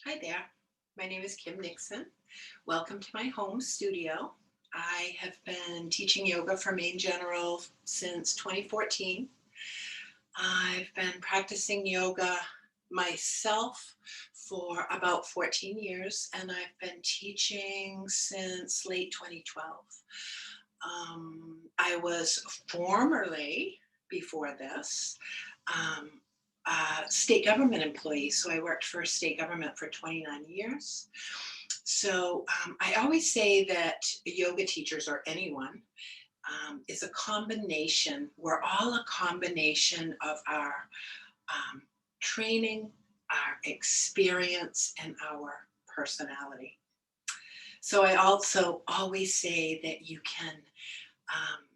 Hi there. My name is Kim Nixon. Welcome to my home studio. I have been teaching yoga for Maine General since 2014. I've been practicing yoga myself for about 14 years, and I've been teaching since late 2012. I was formerly, before this, um, a state government employee. So I worked for state government for 29 years. So I always say that yoga teachers or anyone is a combination. We're all a combination of our um, training, our experience, and our personality. So I also always say that you can um,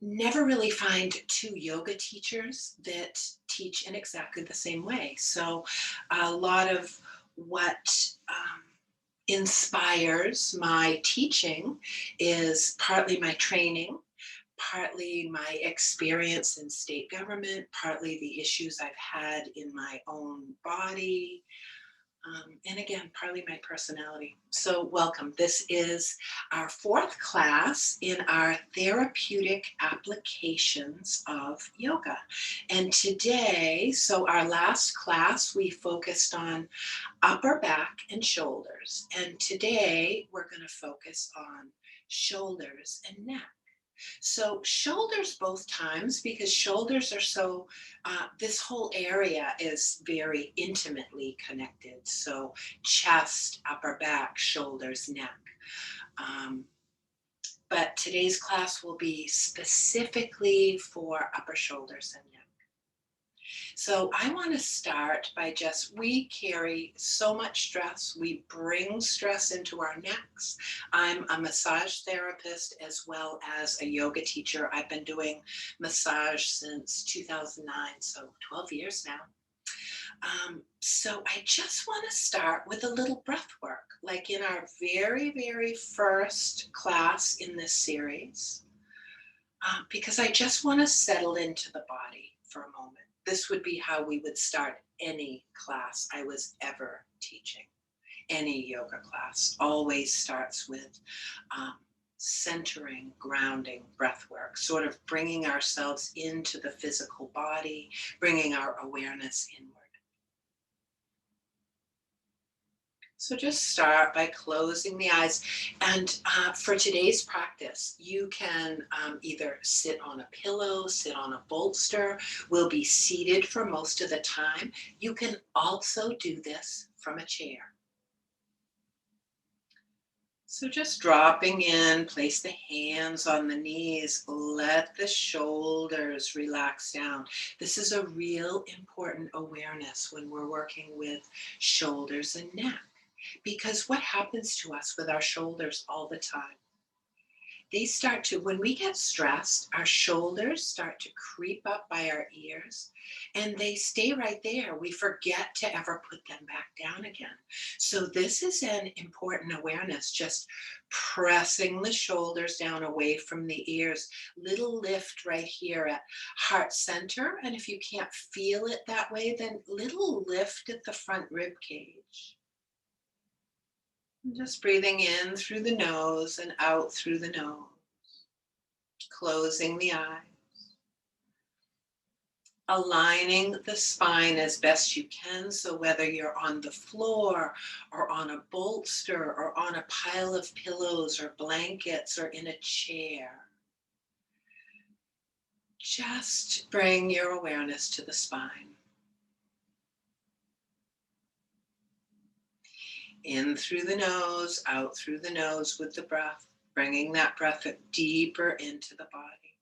never really find two yoga teachers that teach in exactly the same way. So a lot of what inspires my teaching is partly my training, partly my experience in state government, partly the issues I've had in my own body, and again, partly my personality. So, welcome. This is our fourth class in our Therapeutic Applications of Yoga. And today, so our last class, we focused on upper back and shoulders. And today, we're going to focus on shoulders and neck. So shoulders both times because shoulders are so, this whole area is very intimately connected. So chest, upper back, shoulders, neck. Um, but today's class will be specifically for upper shoulders and neck. So I want to start by we carry so much stress. We bring stress into our necks. I'm a massage therapist as well as a yoga teacher. I've been doing massage since 2009, so 12 years now. So I just want to start with a little breath work, like in our very, very first class in this series, because I just want to settle into the body for a moment. This would be how we would start any class I was ever teaching. Any yoga class always starts with um, centering, grounding, breath work, sort of bringing ourselves into the physical body, bringing our awareness inward. So just start by closing the eyes. And for today's practice, you can either sit on a pillow, sit on a bolster. We'll be seated for most of the time. You can also do this from a chair. So just dropping in, place the hands on the knees, let the shoulders relax down. This is a real important awareness when we're working with shoulders and neck. Because what happens to us with our shoulders all the time? They start to, when we get stressed, our shoulders start to creep up by our ears and they stay right there. We forget to ever put them back down again. So, this is an important awareness, just pressing the shoulders down away from the ears. Little lift right here at heart center. And if you can't feel it that way, then little lift at the front rib cage. Just breathing in through the nose and out through the nose. Closing the eyes. Aligning the spine as best you can. So whether you're on the floor or on a bolster or on a pile of pillows or blankets or in a chair, just bring your awareness to the spine. In through the nose, out through the nose with the breath, bringing that breath deeper into the body.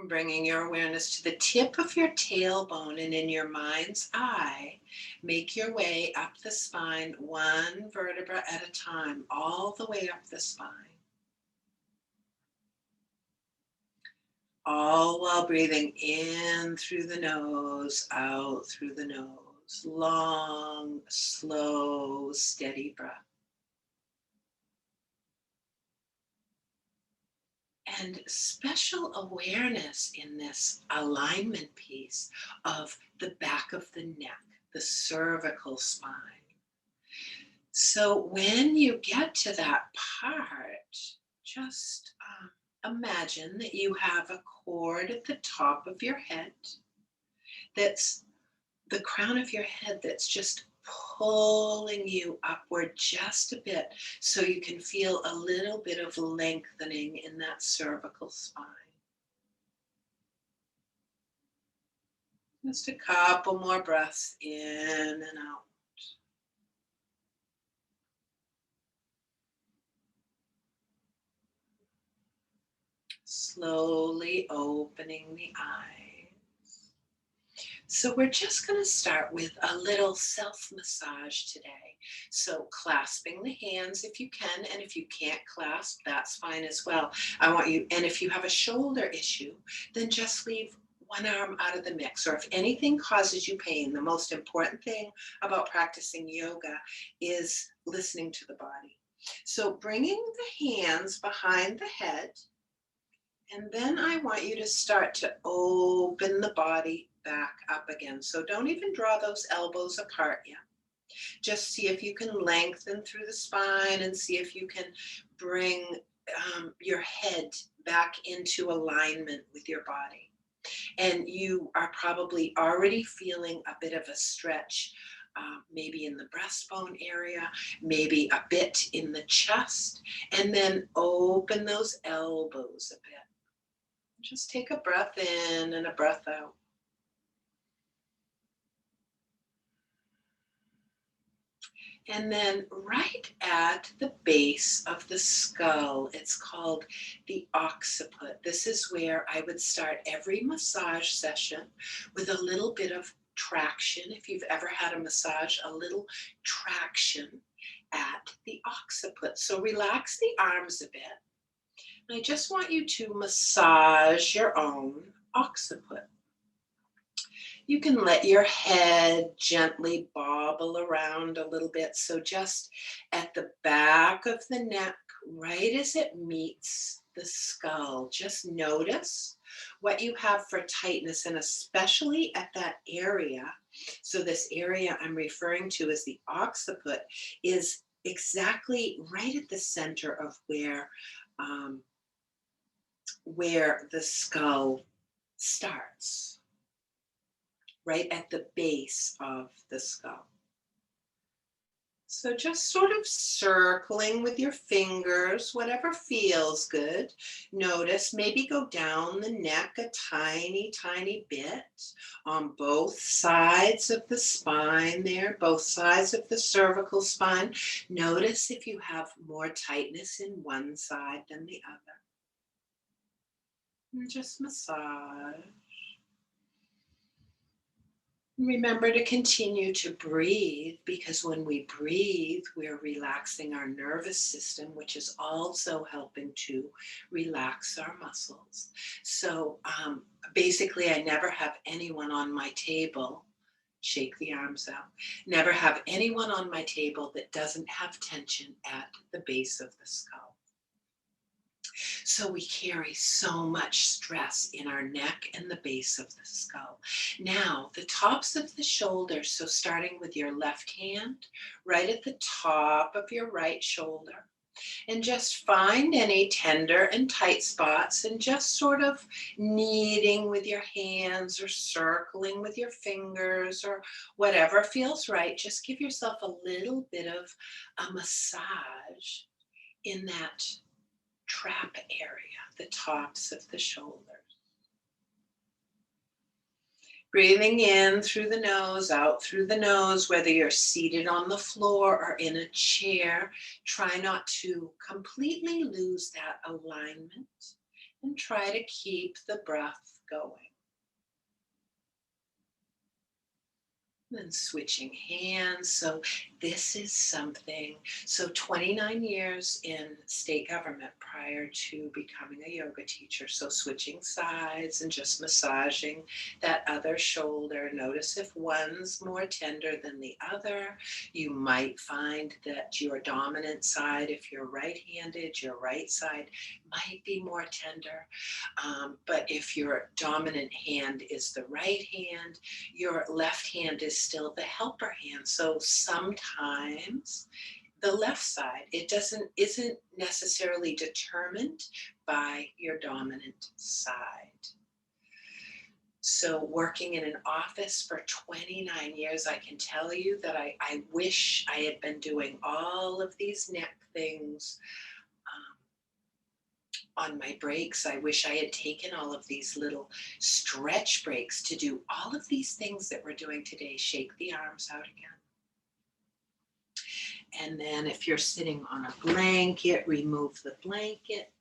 Bringing your awareness to the tip of your tailbone, and in your mind's eye, make your way up the spine, one vertebra at a time, all the way up the spine. All while breathing in through the nose, out through the nose. Long, slow, steady breath. And special awareness in this alignment piece of the back of the neck. the cervical spine. So when you get to that part, just imagine that you have a cord at the top of your head, that's the crown of your head, that's just pulling you upward just a bit so you can feel a little bit of lengthening in that cervical spine. Just a couple more breaths in and out. Slowly opening the eyes. So we're just going to start with a little self-massage today. So clasping the hands if you can, and if you can't clasp, that's fine as well. I want you, and if you have a shoulder issue, then just leave one arm out of the mix. Or if anything causes you pain, the most important thing about practicing yoga is listening to the body. So bringing the hands behind the head, and then I want you to start to open the body back up again. So don't even draw those elbows apart yet. Just see if you can lengthen through the spine and see if you can bring your head back into alignment with your body. And you are probably already feeling a bit of a stretch, maybe in the breastbone area, maybe a bit in the chest, and then open those elbows a bit. Just take a breath in and a breath out. And then right at the base of the skull, it's called the occiput. This is where I would start every massage session with a little bit of traction. If you've ever had a massage, a little traction at the occiput. So relax the arms a bit. And I just want you to massage your own occiput. You can let your head gently bobble around a little bit. So just at the back of the neck, right as it meets the skull, just notice what you have for tightness, and especially at that area. So this area I'm referring to as the occiput is exactly right at the center of where the skull starts, right at the base of the skull. So just sort of circling with your fingers, whatever feels good. Notice, maybe go down the neck a tiny, tiny bit on both sides of the spine there, both sides of the cervical spine. Notice if you have more tightness in one side than the other. And just massage. Remember to continue to breathe, because when we breathe, we're relaxing our nervous system, which is also helping to relax our muscles. So basically, I never have anyone on my table, shake the arms out, never have anyone on my table that doesn't have tension at the base of the skull. So we carry so much stress in our neck and the base of the skull. Now, the tops of the shoulders, so starting with your left hand, right at the top of your right shoulder, and just find any tender and tight spots and just sort of kneading with your hands or circling with your fingers or whatever feels right. Just give yourself a little bit of a massage in that trap area, the tops of the shoulders. Breathing in through the nose, out through the nose, whether you're seated on the floor or in a chair. Try not to completely lose that alignment and try to keep the breath going. And switching hands. So this is something, so 29 years in state government prior to becoming a yoga teacher. So switching sides and just massaging that other shoulder. Notice if one's more tender than the other. You might find that your dominant side, if you're right-handed, your right side might be more tender. But if your dominant hand is the right hand, your left hand is is still the helper hand. So sometimes the left side, isn't necessarily determined by your dominant side. So working in an office for 29 years, I can tell you that I wish I had been doing all of these neck things on my breaks. I wish I had taken all of these little stretch breaks to do all of these things that we're doing today. Shake the arms out again. And then if you're sitting on a blanket, remove the blanket.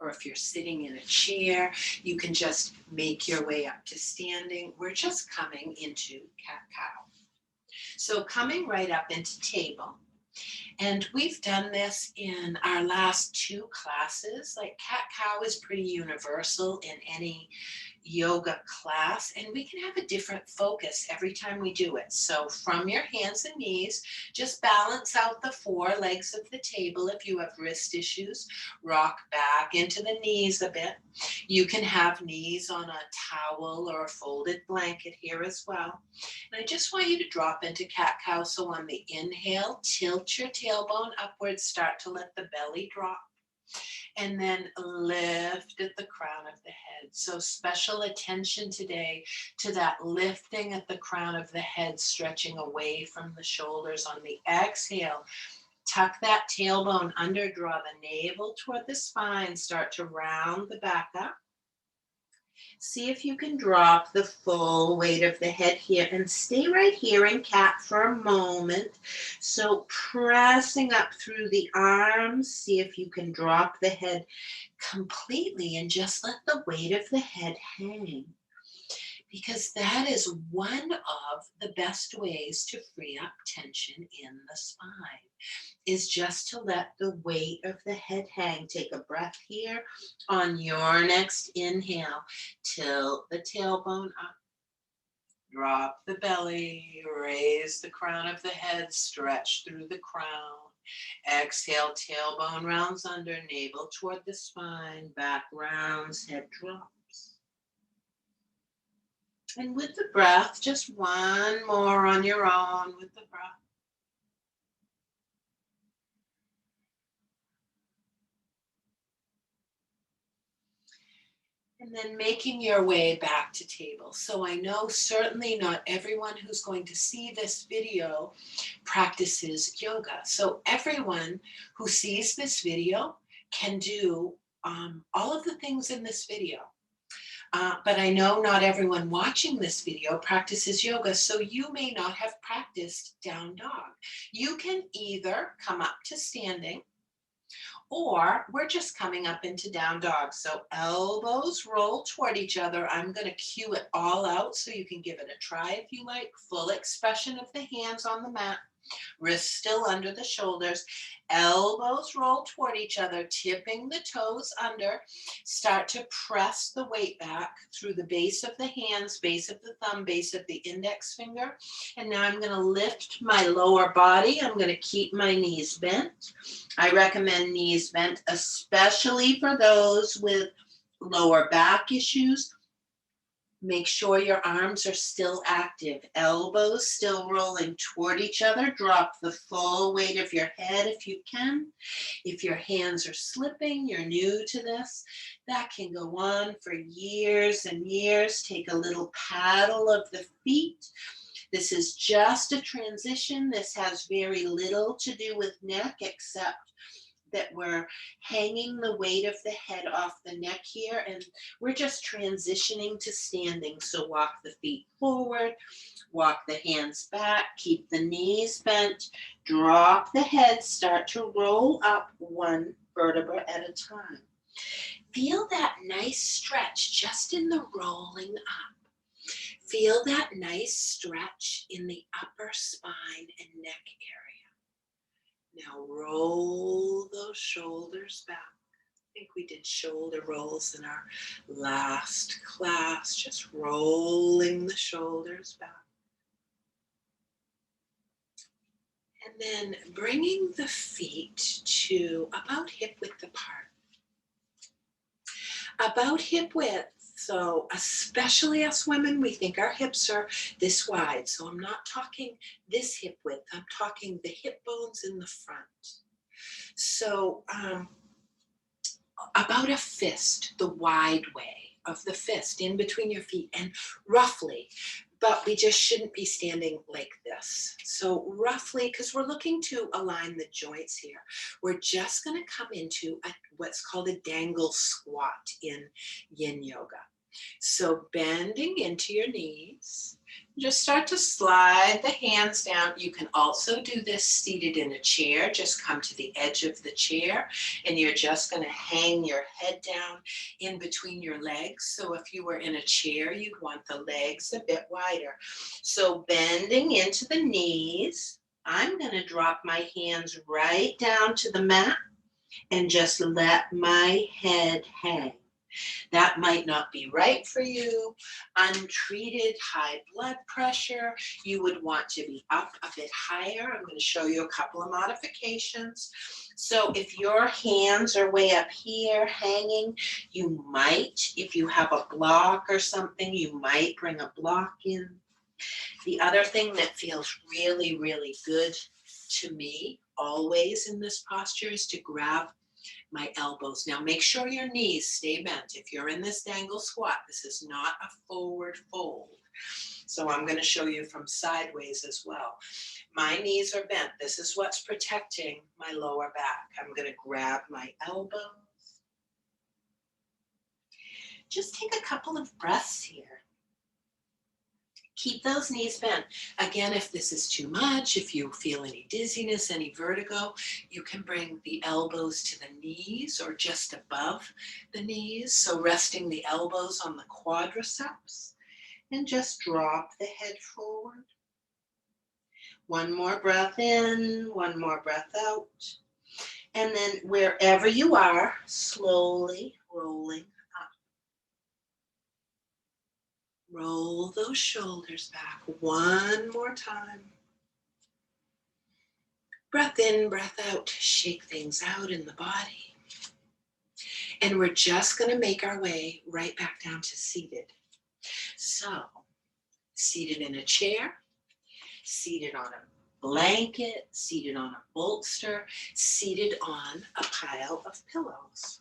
Or if you're sitting in a chair, you can just make your way up to standing. We're just coming into cat-cow. So coming right up into table. And we've done this in our last 2 classes. Like cat-cow is pretty universal in any yoga class, and we can have a different focus every time we do it. So from your hands and knees, just balance out the 4 legs of the table. If you have wrist issues, rock back into the knees a bit. You can have knees on a towel or a folded blanket here as well. And I just want you to drop into cat-cow. So on the inhale, tilt your tailbone upwards, start to let the belly drop. And then lift at the crown of the head. So special attention today to that lifting at the crown of the head, stretching away from the shoulders. On the exhale, tuck that tailbone under, draw the navel toward the spine, start to round the back up. See if you can drop the full weight of the head here and stay right here in cat for a moment. So pressing up through the arms, see if you can drop the head completely and just let the weight of the head hang. Because that is one of the best ways to free up tension in the spine, is just to let the weight of the head hang. Take a breath here. On your next inhale, tilt the tailbone up. Drop the belly, raise the crown of the head, stretch through the crown. Exhale, tailbone rounds under, navel toward the spine, back rounds, head drops. And with the breath, just one more on your own with the breath. And then making your way back to table. So I know certainly not everyone who's going to see this video practices yoga. So everyone who sees this video can do all of the things in this video. But I know not everyone watching this video practices yoga, so you may not have practiced down dog. You can either come up to standing, or we're just coming up into down dog. So elbows roll toward each other. I'm going to cue it all out so you can give it a try if you like. Full expression of the hands on the mat. Wrists still under the shoulders. Elbows roll toward each other, tipping the toes under. Start to press the weight back through the base of the hands, base of the thumb, base of the index finger. And now I'm going to lift my lower body. I'm going to keep my knees bent. I recommend knees bent, especially for those with lower back issues. Make sure your arms are still active, elbows still rolling toward each other. Drop the full weight of your head if you can. If your hands are slipping, you're new to this, that can go on for years and years. Take a little paddle of the feet. This is just a transition. This has very little to do with neck, except that we're hanging the weight of the head off the neck here, and we're just transitioning to standing. So walk the feet forward, walk the hands back, keep the knees bent, drop the head, start to roll up one vertebra at a time. Feel that nice stretch just in the rolling up. Feel that nice stretch in the upper spine and neck area. Now roll those shoulders back. I think we did shoulder rolls in our last class, just rolling the shoulders back. And then bringing the feet to about hip width apart. About hip width So especially us women, we think our hips are this wide. So I'm not talking this hip width. I'm talking the hip bones in the front. So about a fist, the wide way of the fist in between your feet, and roughly, but we just shouldn't be standing like this. So roughly, because we're looking to align the joints here, we're just going to come into what's called a dangle squat in yin yoga. So bending into your knees, just start to slide the hands down. You can also do this seated in a chair. Just come to the edge of the chair and you're just going to hang your head down in between your legs. So if you were in a chair, you'd want the legs a bit wider. So bending into the knees, I'm going to drop my hands right down to the mat and just let my head hang. That might not be right for you. Untreated high blood pressure, you would want to be up a bit higher. I'm going to show you a couple of modifications. So if your hands are way up here hanging, you might, if you have a block or something, you might bring a block in. The other thing that feels really, really good to me always in this posture is to grab my elbows. Now make sure your knees stay bent. If you're in this dangle squat, this is not a forward fold. So I'm going to show you from sideways as well. My knees are bent. This is what's protecting my lower back. I'm going to grab my elbows. Just take a couple of breaths here. Keep those knees bent. Again, if this is too much, if you feel any dizziness, any vertigo, you can bring the elbows to the knees or just above the knees. So resting the elbows on the quadriceps and just drop the head forward. One more breath in, one more breath out. And then wherever you are, slowly rolling up. Roll those shoulders back one more time. Breath in, breath out, shake things out in the body. And we're just going to make our way right back down to seated. So, seated in a chair, seated on a blanket, seated on a bolster, seated on a pile of pillows.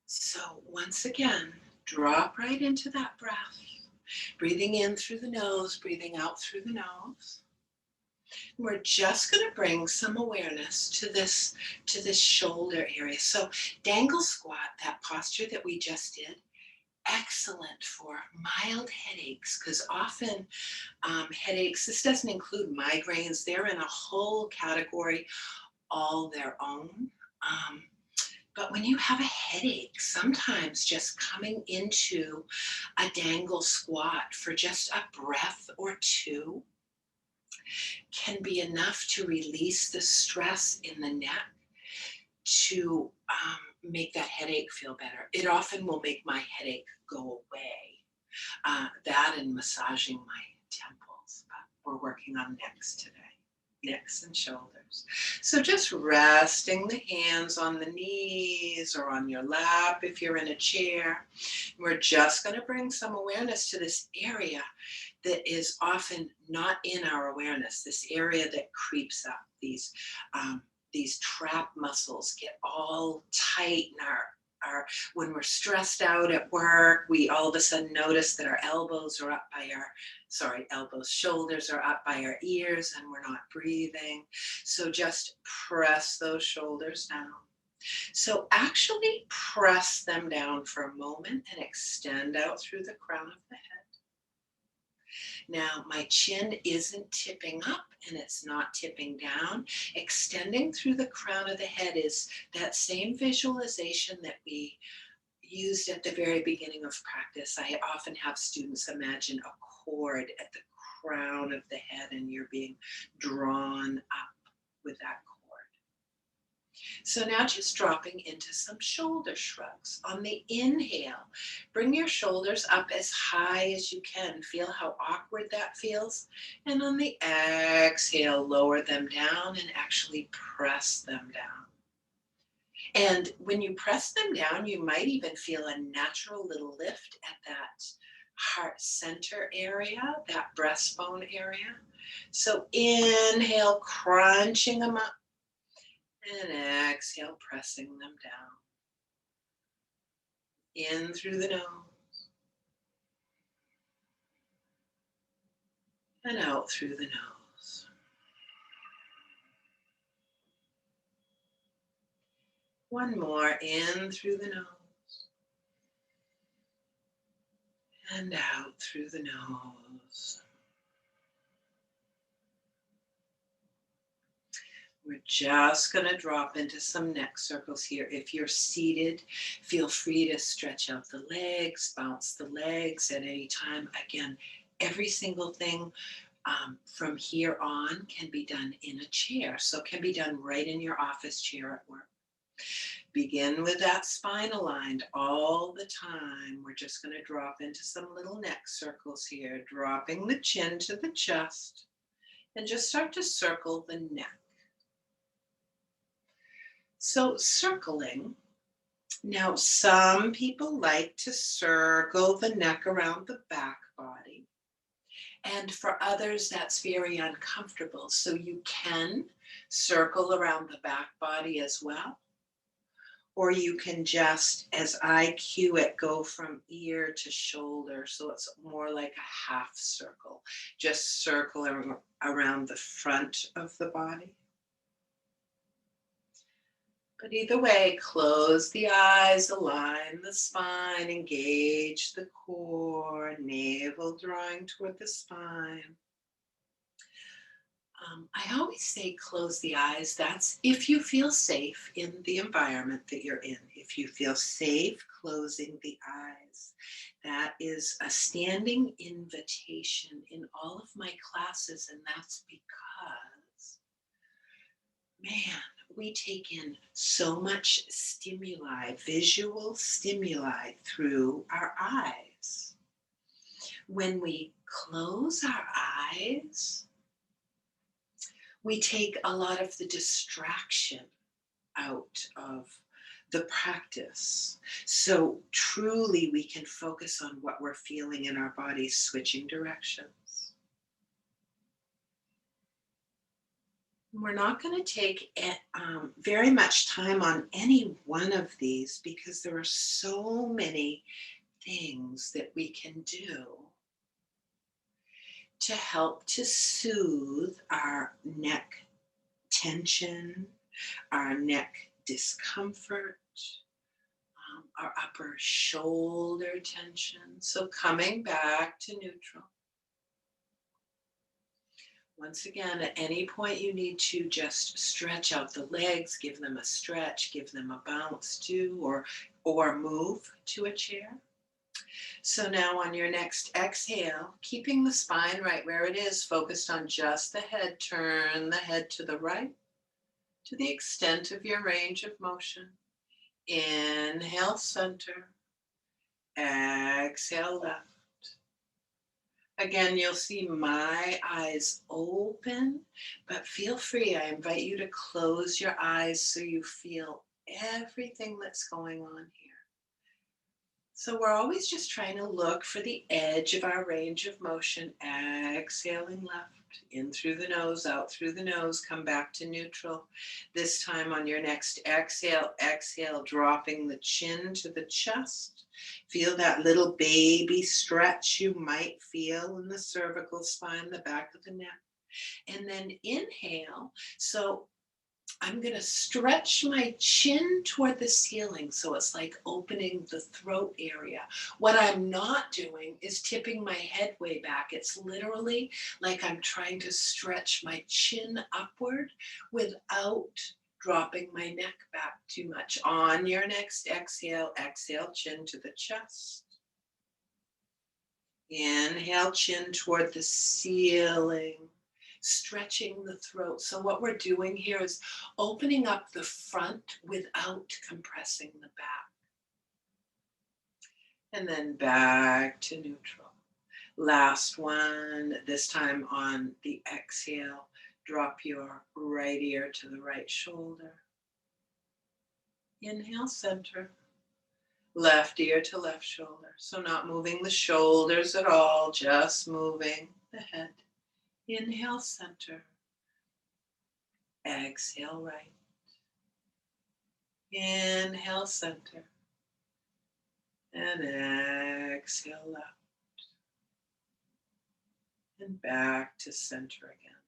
So once again, drop right into that breath. Breathing in through the nose, breathing out through the nose. We're just going to bring some awareness to this shoulder area. So dangle squat, that posture that we just did, excellent for mild headaches, because often headaches, this doesn't include migraines, they're in a whole category all their own. But when you have a headache, sometimes just coming into a dangle squat for just a breath or two can be enough to release the stress in the neck to make that headache feel better. It often will make my headache go away. That and massaging my temples, but we're working on necks today. Necks and shoulders. So just resting the hands on the knees or on your lap if you're in a chair. We're just going to bring some awareness to this area that is often not in our awareness, this area that creeps up. These trap muscles get all tight in our when we're stressed out at work, we all of a sudden notice that our elbows are up by shoulders are up by our ears and we're not breathing. So just press those shoulders down. So actually press them down for a moment and extend out through the crown of the head. Now, my chin isn't tipping up and it's not tipping down. Extending through the crown of the head is that same visualization that we used at the very beginning of practice. I often have students imagine a cord at the crown of the head and you're being drawn up with that cord. So now just dropping into some shoulder shrugs. On the inhale, bring your shoulders up as high as you can. Feel how awkward that feels. And on the exhale, lower them down and actually press them down. And when you press them down, you might even feel a natural little lift at that heart center area, that breastbone area. So inhale, crunching them up, and exhale, pressing them down. In through the nose and out through the nose. One more, in through the nose and out through the nose. We're just going to drop into some neck circles here. If you're seated, feel free to stretch out the legs, bounce the legs at any time. Again, every single thing from here on can be done in a chair. So it can be done right in your office chair at work. Begin with that spine aligned all the time. We're just going to drop into some little neck circles here, dropping the chin to the chest, and just start to circle the neck. So circling, now some people like to circle the neck around the back body. And for others, that's very uncomfortable. So you can circle around the back body as well. Or you can just, as I cue it, go from ear to shoulder. So it's more like a half circle, just circling around the front of the body. But either way, close the eyes, align the spine, engage the core, navel drawing toward the spine. I always say close the eyes. That's if you feel safe in the environment that you're in. If you feel safe closing the eyes, that is a standing invitation in all of my classes, and that's because, man, we take in so much stimuli, visual stimuli through our eyes. When we close our eyes, we take a lot of the distraction out of the practice. So truly we can focus on what we're feeling in our bodies, switching directions. We're not going to take very much time on any one of these because there are so many things that we can do to help to soothe our neck tension, our neck discomfort, our upper shoulder tension. So coming back to neutral. Once again, at any point you need to just stretch out the legs, give them a stretch, give them a bounce too, or move to a chair. So now on your next exhale, keeping the spine right where it is, focused on just the head, turn the head to the right to the extent of your range of motion. Inhale, center. Exhale, left. Again, you'll see my eyes open, but feel free. I invite you to close your eyes so you feel everything that's going on here. So we're always just trying to look for the edge of our range of motion. Exhaling left, in through the nose, out through the nose, come back to neutral. This time on your next exhale, exhale, dropping the chin to the chest. Feel that little baby stretch you might feel in the cervical spine, the back of the neck. And then inhale. So I'm going to stretch my chin toward the ceiling. So it's like opening the throat area. What I'm not doing is tipping my head way back. It's literally like I'm trying to stretch my chin upward without dropping my neck back too much. On your next exhale, exhale, chin to the chest. Inhale, chin toward the ceiling. stretching the throat. So what we're doing here is opening up the front without compressing the back. And then back to neutral. Last one, this time on the exhale, drop your right ear to the right shoulder. Inhale, center. Left ear to left shoulder. So not moving the shoulders at all, just moving the head. Inhale, center. Exhale, right. Inhale, center. And exhale, left. And back to center again.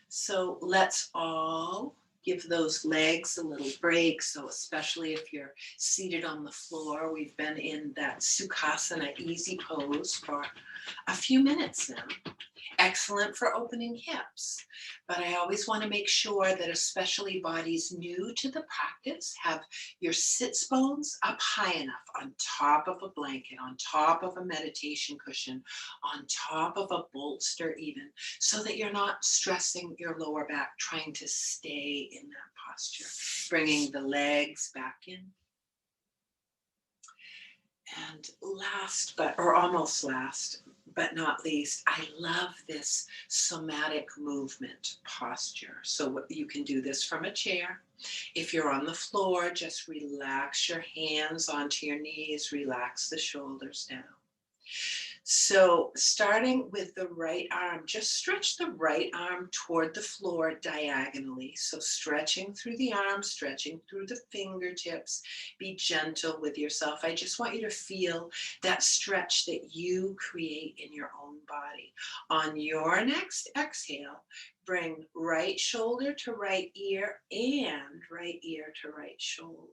So let's all give those legs a little break. So especially if you're seated on the floor, we've been in that Sukhasana easy pose for a few minutes now. Excellent for opening hips, but I always want to make sure that especially bodies new to the practice have your sits bones up high enough on top of a blanket, on top of a meditation cushion, on top of a bolster even, so that you're not stressing your lower back trying to stay in that posture. Bringing the legs back in. And last, or almost last, but not least, I love this somatic movement posture. So you can do this from a chair. If you're on the floor, just relax your hands onto your knees, relax the shoulders down. So starting with the right arm, just stretch the right arm toward the floor diagonally. So stretching through the arm, stretching through the fingertips. Be gentle with yourself. I just want you to feel that stretch that you create in your own body. On your next exhale, bring right shoulder to right ear and right ear to right shoulder.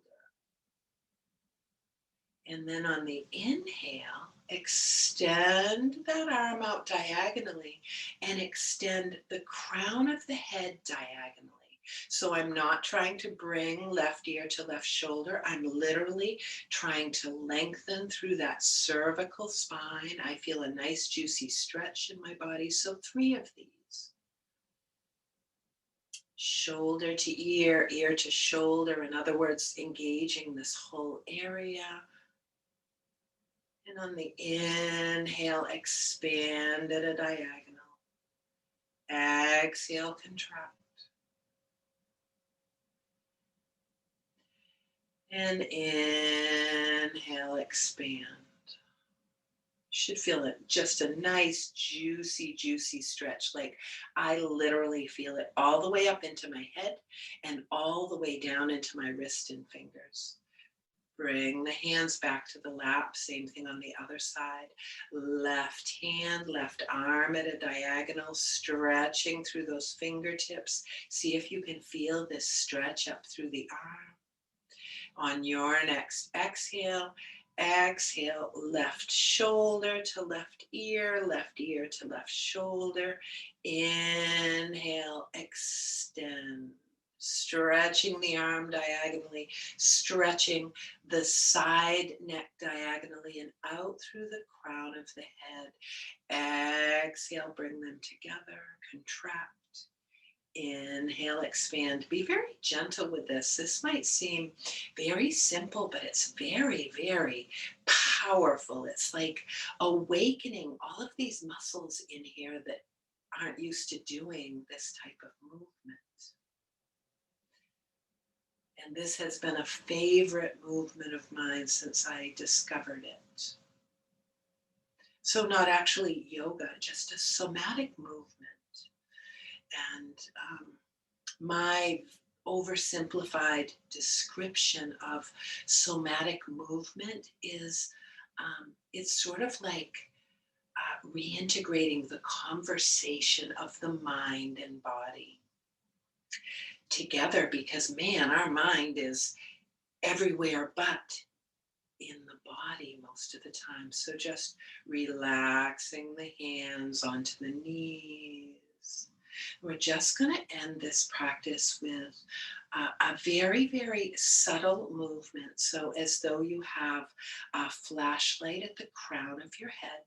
And then on the inhale, extend that arm out diagonally and extend the crown of the head diagonally. So I'm not trying to bring left ear to left shoulder. I'm literally trying to lengthen through that cervical spine. I feel a nice juicy stretch in my body. So 3 of these. Shoulder to ear, ear to shoulder. In other words, engaging this whole area. And on the inhale, expand at a diagonal. Exhale, contract. And inhale, expand. Should feel it, just a nice, juicy, juicy stretch. Like I literally feel it all the way up into my head and all the way down into my wrist and fingers. Bring the hands back to the lap. Same thing on the other side. Left hand, left arm at a diagonal, stretching through those fingertips. See if you can feel this stretch up through the arm. On your next exhale, exhale, left shoulder to left ear to left shoulder. Inhale, extend. Stretching the arm diagonally, stretching the side neck diagonally and out through the crown of the head. Exhale, bring them together, contract. Inhale, expand. Be very gentle with this. This might seem very simple, but it's very, very powerful. It's like awakening all of these muscles in here that aren't used to doing this type of movement. And this has been a favorite movement of mine since I discovered it. So not actually yoga, just a somatic movement. And my oversimplified description of somatic movement is it's sort of like reintegrating the conversation of the mind and body together, because man, our mind is everywhere but in the body most of the time. So just relaxing the hands onto the knees. We're just going to end this practice with a very, very subtle movement. So as though you have a flashlight at the crown of your head.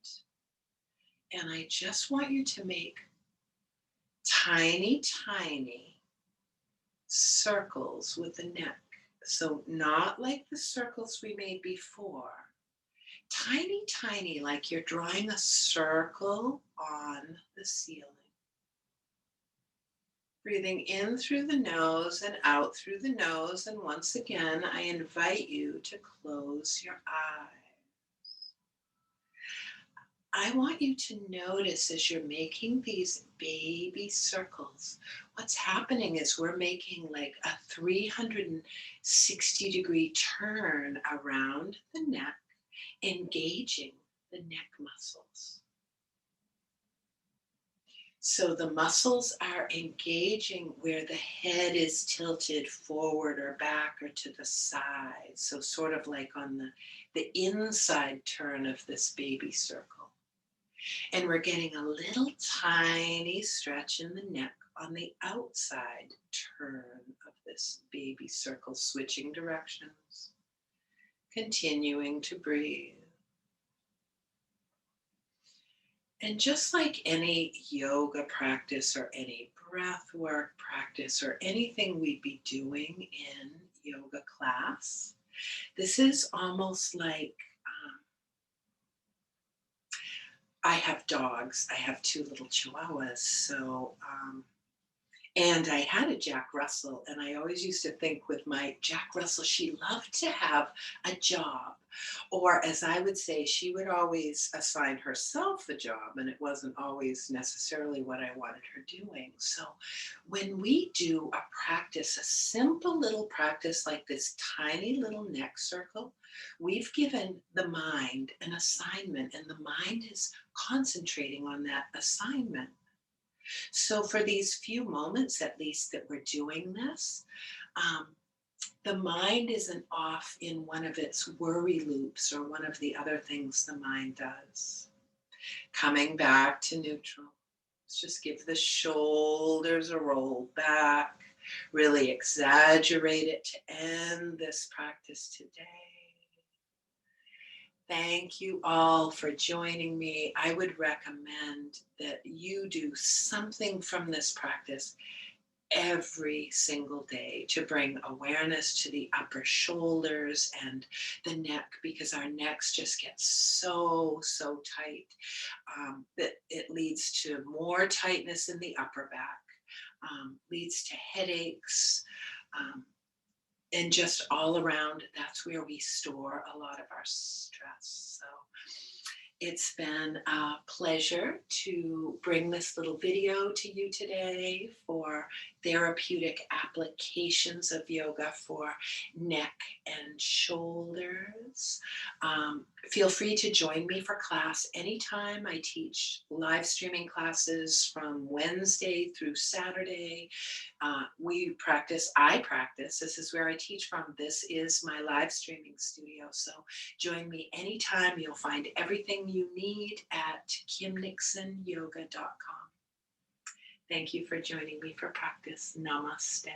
And I just want you to make Tiny, tiny circles with the neck. So not like the circles we made before. Tiny, tiny, like you're drawing a circle on the ceiling. Breathing in through the nose and out through the nose. And once again, I invite you to close your eyes. I want you to notice as you're making these baby circles, what's happening is we're making like a 360-degree turn around the neck, engaging the neck muscles. So the muscles are engaging where the head is tilted forward or back or to the side. So sort of like on the inside turn of this baby circle. And we're getting a little tiny stretch in the neck on the outside turn of this baby circle, switching directions, continuing to breathe. And just like any yoga practice or any breath work practice or anything we'd be doing in yoga class, this is almost like I have dogs. I have two little chihuahuas. And I had a Jack Russell, and I always used to think with my Jack Russell, she loved to have a job. Or as I would say, she would always assign herself a job, and it wasn't always necessarily what I wanted her doing. So when we do a practice, a simple little practice like this tiny little neck circle, we've given the mind an assignment, and the mind is concentrating on that assignment. So for these few moments, at least, that we're doing this, um, the mind isn't off in one of its worry loops or one of the other things the mind does. Coming back to neutral. Let's just give the shoulders a roll back. Really exaggerate it to end this practice today. Thank you all for joining me. I would recommend that you do something from this practice every single day to bring awareness to the upper shoulders and the neck, because our necks just get so tight that it leads to more tightness in the upper back, leads to headaches, um, and just all around, that's where we store a lot of our stress. So it's been a pleasure to bring this little video to you today for therapeutic applications of yoga for neck and shoulders. Feel free to join me for class anytime. I teach live streaming classes from Wednesday through Saturday. I practice, this is where I teach from. This is my live streaming studio. So join me anytime. You'll find everything you need at kimnixonyoga.com. Thank you for joining me for practice. Namaste.